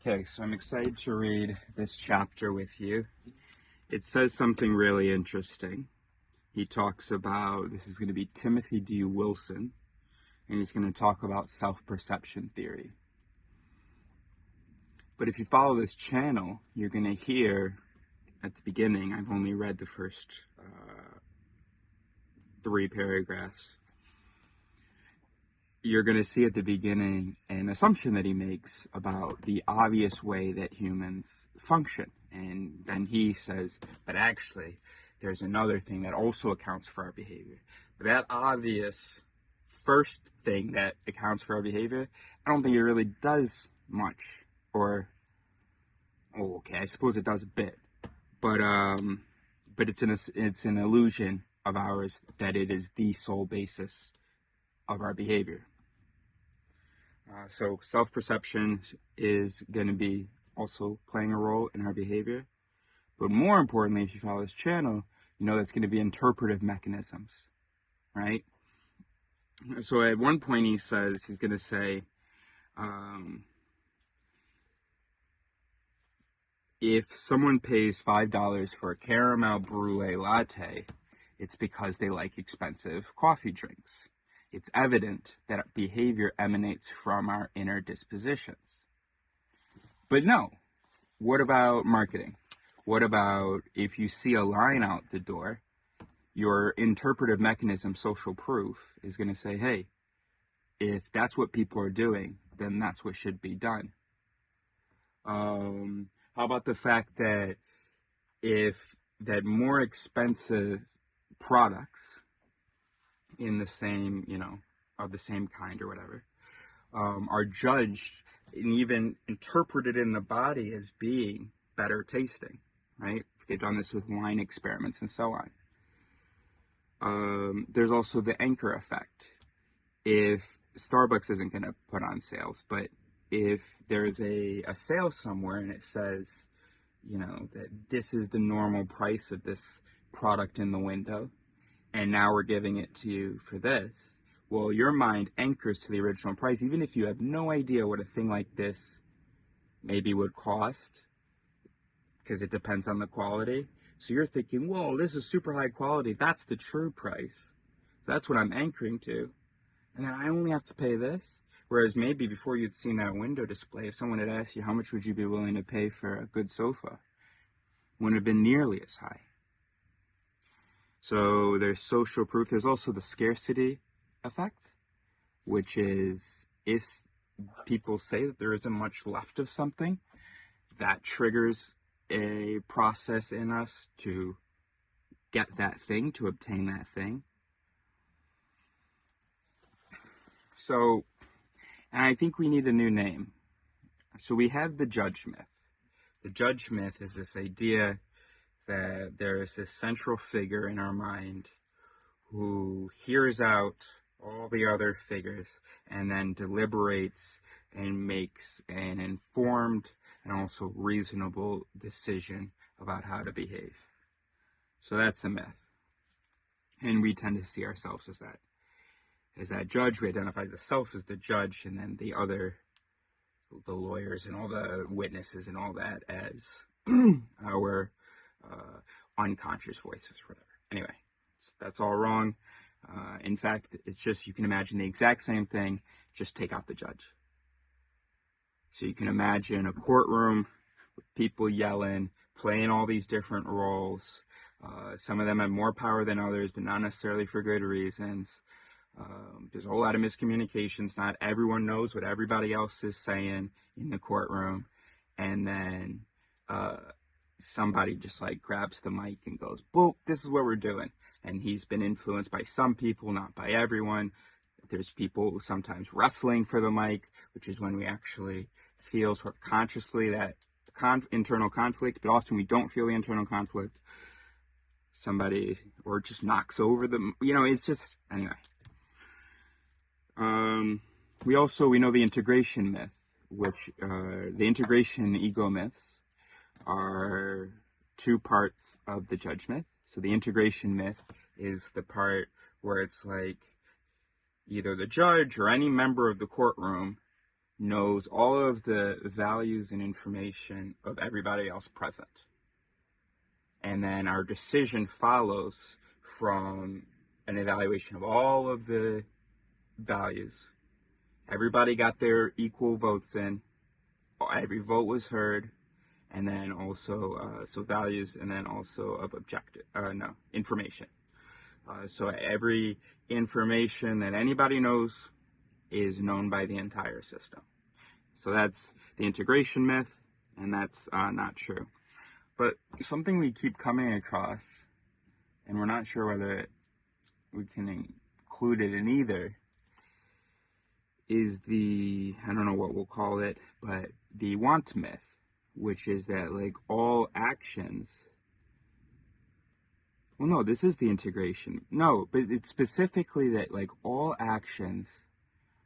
Okay, so I'm excited to read this chapter with you. It says something really interesting. He talks about, this is going to be Timothy D. Wilson, and he's going to talk about self-perception theory. But if you follow this channel, you're going to hear at the beginning, I've only read the first 3 paragraphs. You're going to see at the beginning an assumption that he makes about the obvious way that humans function. And then he says, but actually, there's another thing that also accounts for our behavior. But that obvious first thing that accounts for our behavior, I don't think it really does much. Or, I suppose it does a bit. But it's an illusion of ours that it is the sole basis of our behavior. So self-perception is going to be also playing a role in our behavior. But more importantly, if you follow this channel, you know that's going to be interpretive mechanisms, right? So at one point he's going to say, if someone pays $5 for a caramel brulee latte, it's because they like expensive coffee drinks. It's evident that behavior emanates from our inner dispositions. But no, what about marketing? What about if you see a line out the door, your interpretive mechanism, social proof, is going to say, hey, if that's what people are doing, then that's what should be done. How about the fact that more expensive products in the same, of the same kind or whatever, are judged and even interpreted in the body as being better tasting, right? They've done this with wine experiments and so on. There's also the anchor effect. If Starbucks isn't going to put on sales, but if there's a sale somewhere and it says, that this is the normal price of this product in the window, and now we're giving it to you for this, well, your mind anchors to the original price, even if you have no idea what a thing like this maybe would cost, because it depends on the quality. So you're thinking, whoa, this is super high quality. That's the true price. That's what I'm anchoring to. And then I only have to pay this. Whereas maybe before you'd seen that window display, if someone had asked you, how much would you be willing to pay for a good sofa? Wouldn't have been nearly as high. So there's social proof. There's also the scarcity effect, which is if people say that there isn't much left of something, that triggers a process in us to get that thing, to obtain that thing. So, and I think we need a new name. So we have the judge myth. The judge myth is this idea that there is this central figure in our mind who hears out all the other figures and then deliberates and makes an informed and also reasonable decision about how to behave. So that's a myth. And we tend to see ourselves as that judge. We identify the self as the judge, and then the lawyers and all the witnesses and all that as our unconscious voices or whatever. Anyway, that's all wrong. In fact, it's just, you can imagine the exact same thing, just take out the judge. So you can imagine a courtroom with people yelling, playing all these different roles. Some of them have more power than others, but not necessarily for good reasons. There's a whole lot of miscommunications. Not everyone knows what everybody else is saying in the courtroom. And then somebody just grabs the mic and goes, boop, this is what we're doing. And he's been influenced by some people, not by everyone. There's people sometimes wrestling for the mic, which is when we actually feel sort of consciously that internal conflict, but often we don't feel the internal conflict. Somebody, or just knocks over them, it's just, anyway. We know the integration myth, which the integration ego myths are 2 parts of the judge myth. So the integration myth is the part where it's like either the judge or any member of the courtroom knows all of the values and information of everybody else present. And then our decision follows from an evaluation of all of the values. Everybody got their equal votes in. Every vote was heard. And then also, so values, and then also of information. So every information that anybody knows is known by the entire system. So that's the integration myth, and that's not true. But something we keep coming across, and we're not sure whether we can include it in either, is I don't know what we'll call it, but the want myth, which is that like all actions, well, no, this is the integration. No, but it's specifically that like all actions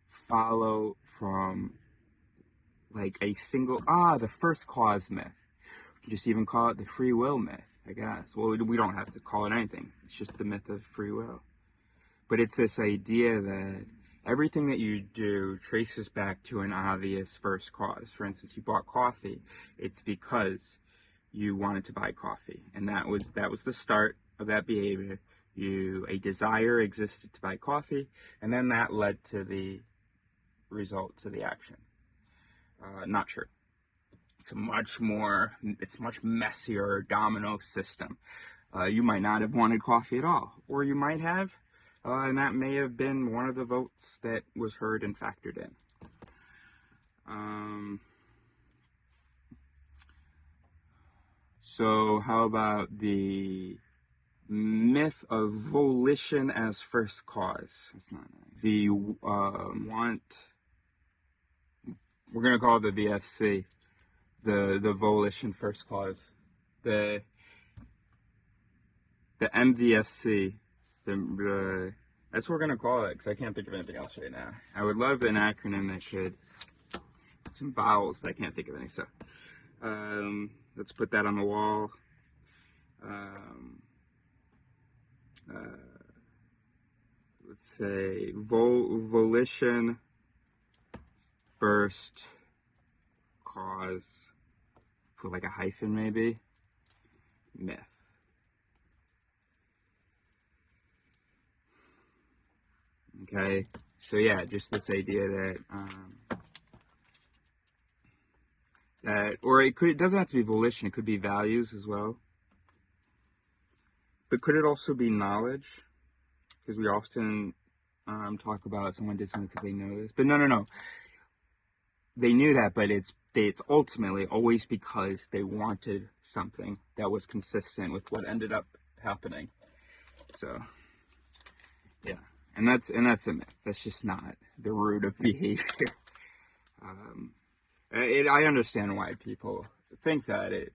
follow from like a single, the first cause myth. You can just even call it the free will myth, I guess. Well, we don't have to call it anything. It's just the myth of free will. But it's this idea that everything that you do traces back to an obvious first cause. For instance, you bought coffee. It's because you wanted to buy coffee. And that was the start of that behavior. A desire existed to buy coffee, and then that led to the result, to the action. Not true. It's much messier domino system. You might not have wanted coffee at all, or you might have, and that may have been one of the votes that was heard and factored in. So how about the myth of volition as first cause? That's not nice. The we're going to call it the VFC, the volition first cause. The MVFC, that's what we're going to call it, because I can't think of anything else right now. I would love an acronym that could, some vowels, but I can't think of any, so let's put that on the wall. Let's say volition first cause, put like a hyphen maybe, myth. Okay, so yeah, just this idea or it doesn't have to be volition, it could be values as well. But could it also be knowledge? Because we often talk about someone did something because they know this. But no. They knew that, but it's ultimately always because they wanted something that was consistent with what ended up happening. So, yeah. And that's a myth. That's just not the root of behavior. I understand why people think that. It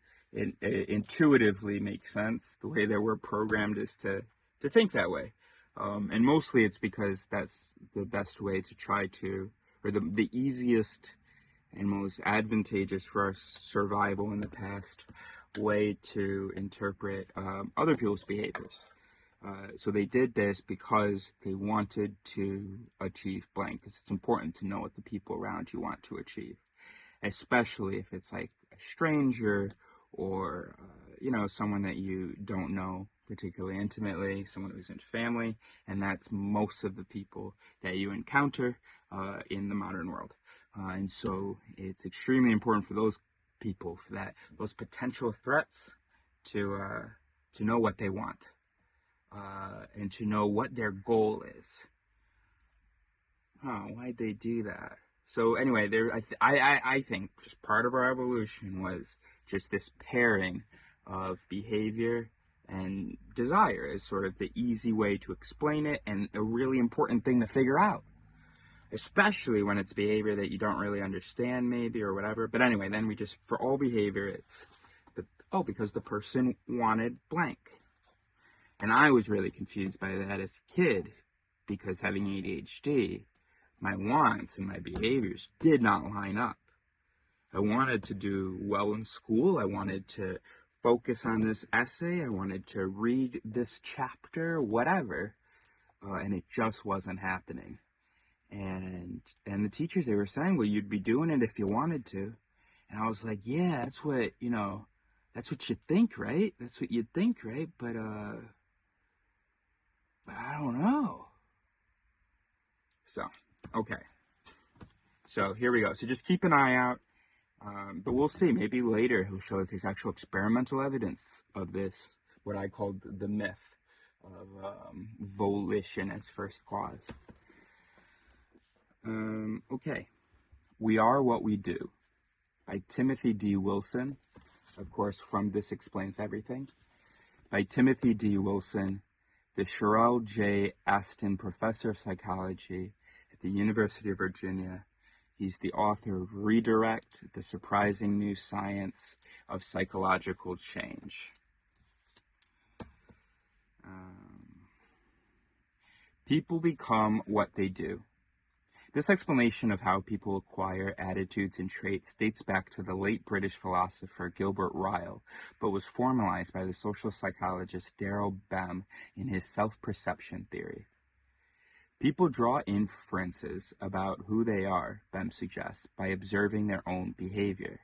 intuitively makes sense. The way that we're programmed is to think that way. And mostly it's because that's the best way to try to, or the easiest and most advantageous for our survival in the past way to interpret other people's behaviors. So they did this because they wanted to achieve blank, because it's important to know what the people around you want to achieve, especially if it's like a stranger or someone that you don't know particularly intimately, someone who's in family, and that's most of the people that you encounter in the modern world. And so it's extremely important for those people, for those potential threats, to know what they want, and to know what their goal is. Why'd they do that? So anyway, I think just part of our evolution was just this pairing of behavior and desire as sort of the easy way to explain it, and a really important thing to figure out, especially when it's behavior that you don't really understand maybe or whatever. But anyway, then we just, for all behavior, it's because the person wanted blank. And I was really confused by that as a kid, because having ADHD, my wants and my behaviors did not line up. I wanted to do well in school. I wanted to focus on this essay. I wanted to read this chapter, whatever. And it just wasn't happening. And the teachers, they were saying, well, you'd be doing it if you wanted to. And I was like, yeah, that's what, that's what you think, right? That's what you'd think, right? But I don't know. So, okay. So here we go. So just keep an eye out. But we'll see. Maybe later he'll show that there's actual experimental evidence of this, what I called the myth of volition as first cause. Okay. We Are What We Do by Timothy D. Wilson. Of course, from This Explains Everything. By Timothy D. Wilson, the Sherelle J. Aston Professor of Psychology at the University of Virginia. He's the author of Redirect, the Surprising New Science of Psychological Change. People become what they do. This explanation of how people acquire attitudes and traits dates back to the late British philosopher Gilbert Ryle, but was formalized by the social psychologist Daryl Bem in his self-perception theory. People draw inferences about who they are, Bem suggests, by observing their own behavior.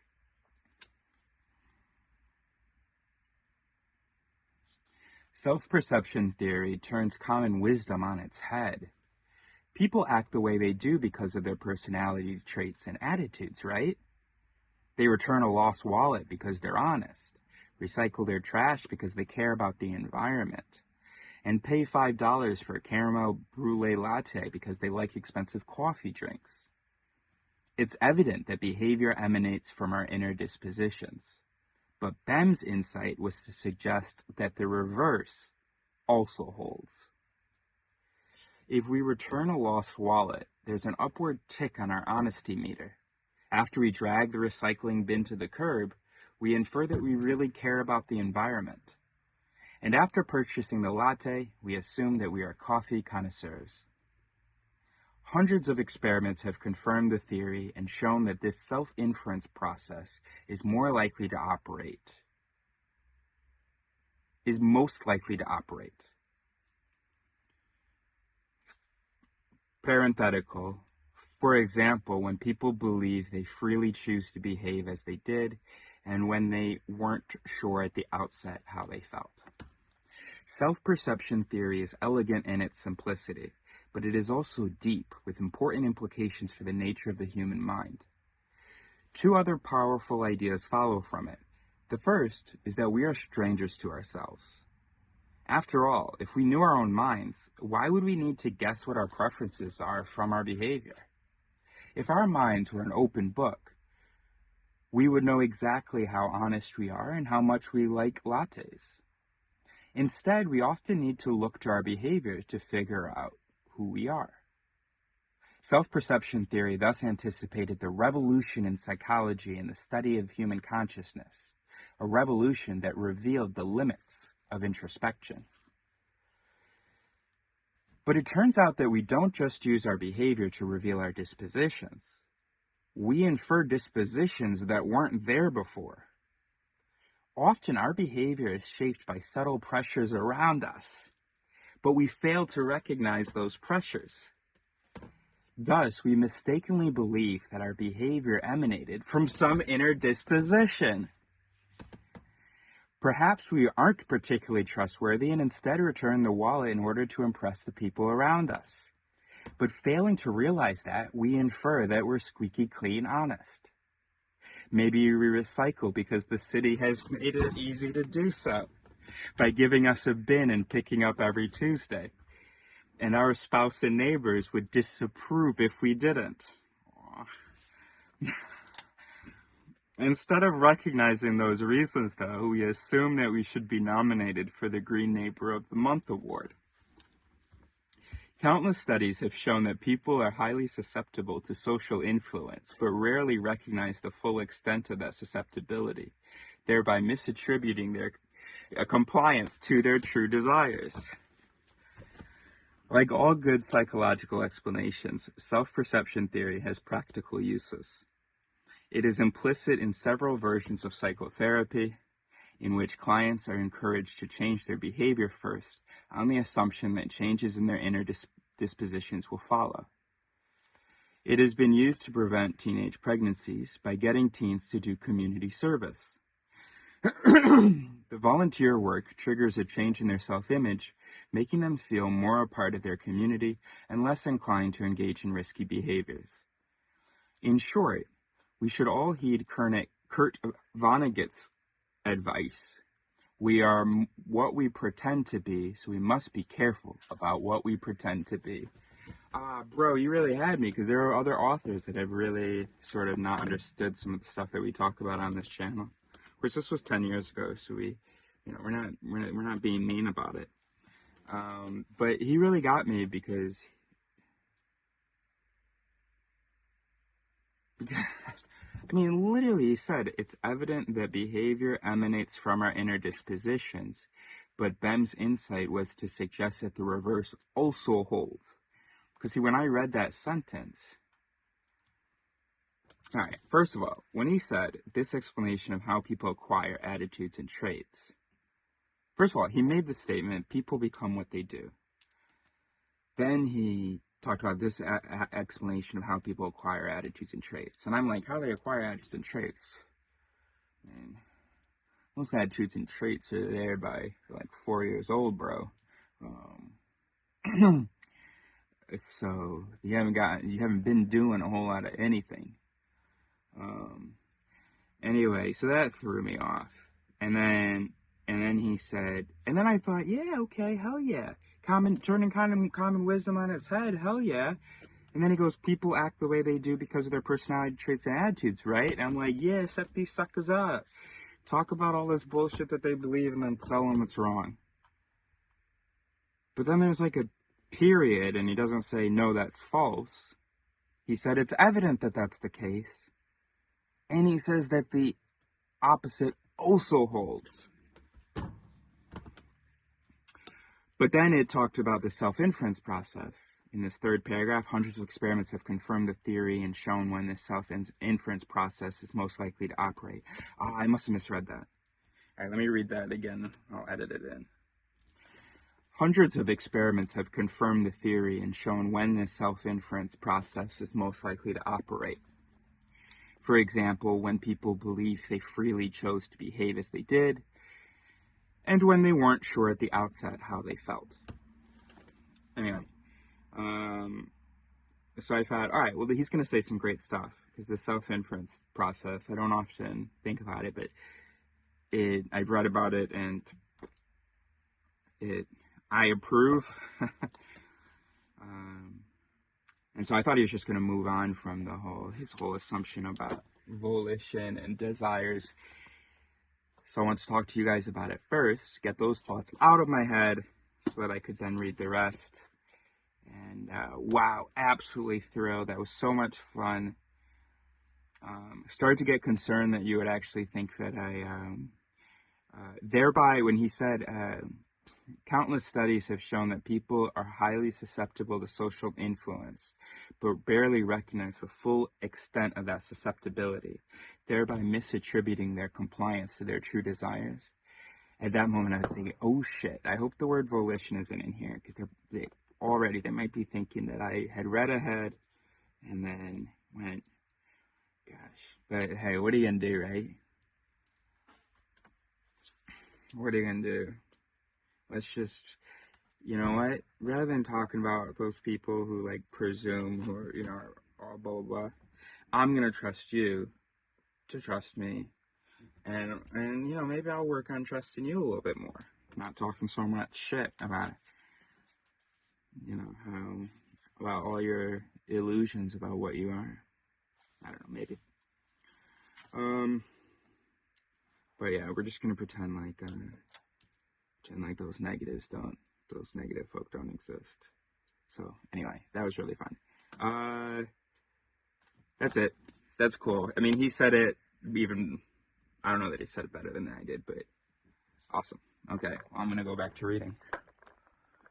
Self-perception theory turns common wisdom on its head. People act the way they do because of their personality traits and attitudes, right? They return a lost wallet because they're honest, recycle their trash because they care about the environment, and pay $5 for a caramel brulee latte because they like expensive coffee drinks. It's evident that behavior emanates from our inner dispositions, but Bem's insight was to suggest that the reverse also holds. If we return a lost wallet, there's an upward tick on our honesty meter. After we drag the recycling bin to the curb, we infer that we really care about the environment. And after purchasing the latte, we assume that we are coffee connoisseurs. Hundreds of experiments have confirmed the theory and shown that this self-inference process is most likely to operate. Parenthetical. For example, when people believe they freely choose to behave as they did, and when they weren't sure at the outset how they felt. Self-perception theory is elegant in its simplicity, but it is also deep, with important implications for the nature of the human mind. Two other powerful ideas follow from it. The first is that we are strangers to ourselves. After all, if we knew our own minds, why would we need to guess what our preferences are from our behavior? If our minds were an open book, we would know exactly how honest we are and how much we like lattes. Instead, we often need to look to our behavior to figure out who we are. Self-perception theory thus anticipated the revolution in psychology and the study of human consciousness, a revolution that revealed the limits of introspection. But it turns out that we don't just use our behavior to reveal our dispositions. We infer dispositions that weren't there before. Often our behavior is shaped by subtle pressures around us, but we fail to recognize those pressures. Thus, we mistakenly believe that our behavior emanated from some inner disposition. Perhaps we aren't particularly trustworthy and instead return the wallet in order to impress the people around us. But failing to realize that, we infer that we're squeaky clean honest. Maybe we recycle because the city has made it easy to do so by giving us a bin and picking up every Tuesday. And our spouse and neighbors would disapprove if we didn't. Instead of recognizing those reasons, though, we assume that we should be nominated for the Green Neighbor of the Month award. Countless studies have shown that people are highly susceptible to social influence, but rarely recognize the full extent of that susceptibility, thereby misattributing their compliance to their true desires. Like all good psychological explanations, self-perception theory has practical uses. It is implicit in several versions of psychotherapy, in which clients are encouraged to change their behavior first, on the assumption that changes in their inner dispositions will follow. It has been used to prevent teenage pregnancies by getting teens to do community service. The volunteer work triggers a change in their self-image, making them feel more a part of their community and less inclined to engage in risky behaviors. In short, we should all heed Kurt Vonnegut's advice. We are what we pretend to be, so we must be careful about what we pretend to be. Bro, you really had me, because there are other authors that have really sort of not understood some of the stuff that we talk about on this channel. Of course, this was 10 years ago, so we're not being mean about it. But he really got me because I mean, literally, he said, it's evident that behavior emanates from our inner dispositions, but Bem's insight was to suggest that the reverse also holds. Because see, when I read that sentence, all right, first of all, when he said this explanation of how people acquire attitudes and traits, first of all, he made the statement, people become what they do. Then he talked about this explanation of how people acquire attitudes and traits. And I'm like, how do they acquire attitudes and traits? Man, most attitudes and traits are there by like 4 years old, bro. So you haven't been doing a whole lot of anything. Anyway, so that threw me off. And then he said, and then I thought, yeah, okay, hell yeah. Turning common wisdom on its head, hell yeah. And then he goes, people act the way they do because of their personality traits and attitudes, right? And I'm like, yeah, set these suckers up. Talk about all this bullshit that they believe and then tell them it's wrong. But then there's like a period, and he doesn't say, no, that's false. He said it's evident that that's the case. And he says that the opposite also holds. But then it talked about the self-inference process. In this third paragraph, hundreds of experiments have confirmed the theory and shown when this self-inference process is most likely to operate. I must have misread that. All right, let me read that again. I'll edit it in. Hundreds of experiments have confirmed the theory and shown when this self-inference process is most likely to operate. For example, when people believe they freely chose to behave as they did, and when they weren't sure at the outset how they felt. Anyway, so I thought, all right, well, he's going to say some great stuff, because the self-inference process, I don't often think about it, but I've read about it, and I approve. And so I thought he was just going to move on from his whole assumption about volition and desires. So I want to talk to you guys about it first, get those thoughts out of my head so that I could then read the rest. And wow, absolutely thrilled. That was so much fun. Started to get concerned that you would actually think that thereby, when he said, countless studies have shown that people are highly susceptible to social influence, but barely recognize the full extent of that susceptibility, thereby misattributing their compliance to their true desires. At that moment, I was thinking, oh shit, I hope the word volition isn't in here, because they might be thinking that I had read ahead and then went, gosh, but hey, what are you gonna do, right? What are you gonna do? Let's just, you know what? Rather than talking about those people who like presume or, are all blah, blah, blah, I'm going to trust you to trust me. And, maybe I'll work on trusting you a little bit more. Not talking so much shit about, about all your illusions about what you are. I don't know, maybe. But yeah, we're just going to pretend like those negative folk don't exist. So anyway, that was really fun. That's it. That's cool. I mean, he said it I don't know that he said it better than I did, but awesome. Okay, well, I'm going to go back to reading.